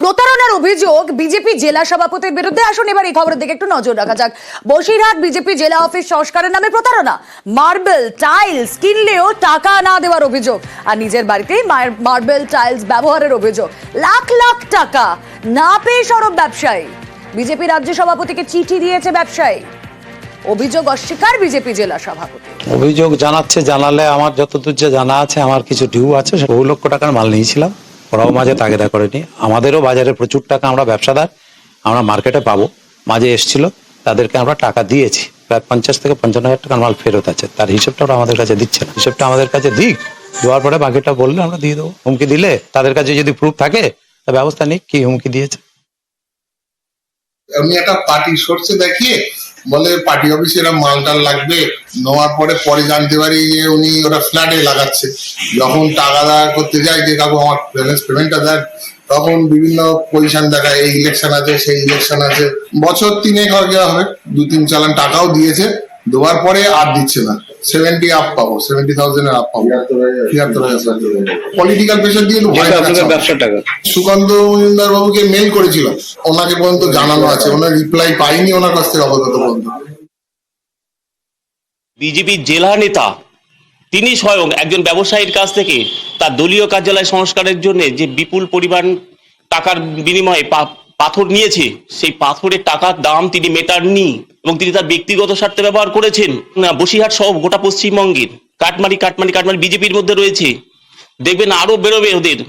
প্রতারণার অভিযোগ বিজেপি জেলা সভাপতির বিরুদ্ধে। আসুন এবার এই খবরের দিকে একটু নজর রাখা যাক। বসিরহাট বিজেপি জেলা অফিস সংস্কারের নামে প্রতারণা। মার্বেল টাইলস কিনলেও টাকা না দেওয়ার অভিযোগ, আর নিজের বাড়িতেই মার্বেল টাইলস ব্যবহারের অভিযোগ। লাখ লাখ টাকা না পেয়ে সরব ব্যবসায়ী। বিজেপি রাজ্য সভাপতিকে চিঠি দিয়েছে ব্যবসায়ী। অভিযোগ অস্বীকার বিজেপি জেলা সভাপতি। অভিযোগ জানাচ্ছে, জানালে আমার যতদূর যে জানা আছে, আমার কিছু ডিউ আছে, বহু লক্ষ টাকার মাল নিয়েছিলাম, ওরাও মাঝে তাগিদা করেনি। আমাদেরও বাজারে প্রচুর টাকা, আমরা ব্যবসাদার, আমরা মার্কেটে পাবো, মাঝে এসেছিল, তাদেরকে আমরা টাকা দিয়েছি। প্রায় 50 থেকে 55 হাজার টাকার মাল ফেরত আছে, তার হিসেবটা ওরা আমাদের কাছে দিচ্ছে না। হিসেবটা আমাদের কাছে দিক, দেওয়ার পরে বাকিটা বললে আমরা দিয়ে দেবো। হুমকি দিলে তাদের কাছে যদি প্রুফ থাকে তা ব্যবস্থা নিক, কি হুমকি দিয়েছে। উনি একটা পার্টি সোর্সে দেখিয়ে বলে পার্টি অফিসে এরা মালটাল লাগবে, নেওয়ার পরে জানতে পারি যে উনি ওরা ফ্ল্যাটে লাগাচ্ছে। যখন টাকা দেওয়া করতে যাই যে কাকু আমার ব্যালেন্স পেমেন্টটা দেন, তখন বিভিন্ন পজিশন দেখায়, এই ইলেকশন আছে সেই ইলেকশন আছে। বছর 3 হয়ে হবে, 2-3 চালান টাকাও দিয়েছে, দেওয়ার পরে আর দিচ্ছে না। 70 আপ পাবো, 70,000 আপ পাবো, 73,000। পলিটিক্যাল প্রেশার দিয়ে ব্যবসার টাকা। সুকান্ত মজুমদার বাবুকে মেল করেছিল, ওনাকে পর্যন্ত জানানো আছে, ওনার রিপ্লাই পাইনি ওনার কাছ থেকে অবগত পর্যন্ত। বিজেপির জেলা নেতা তিনি স্বয়ং একজন ব্যবসায়ীর কাছ থেকে তার দলীয় কার্যালয় সংস্কারের জন্য যে বিপুল পরিমাণ টাকার বিনিময়ে পাথর নিয়েছে, সেই পাথরের টাকার দাম তিনি মেটাননি এবং তিনি তার ব্যক্তিগত স্বার্থে ব্যবহার করেছেন। বসিরহাট সহ গোটা পশ্চিমবঙ্গের কাটমারি বিজেপির মধ্যে রয়েছে, দেখবেন আরো বেরোবে ওদের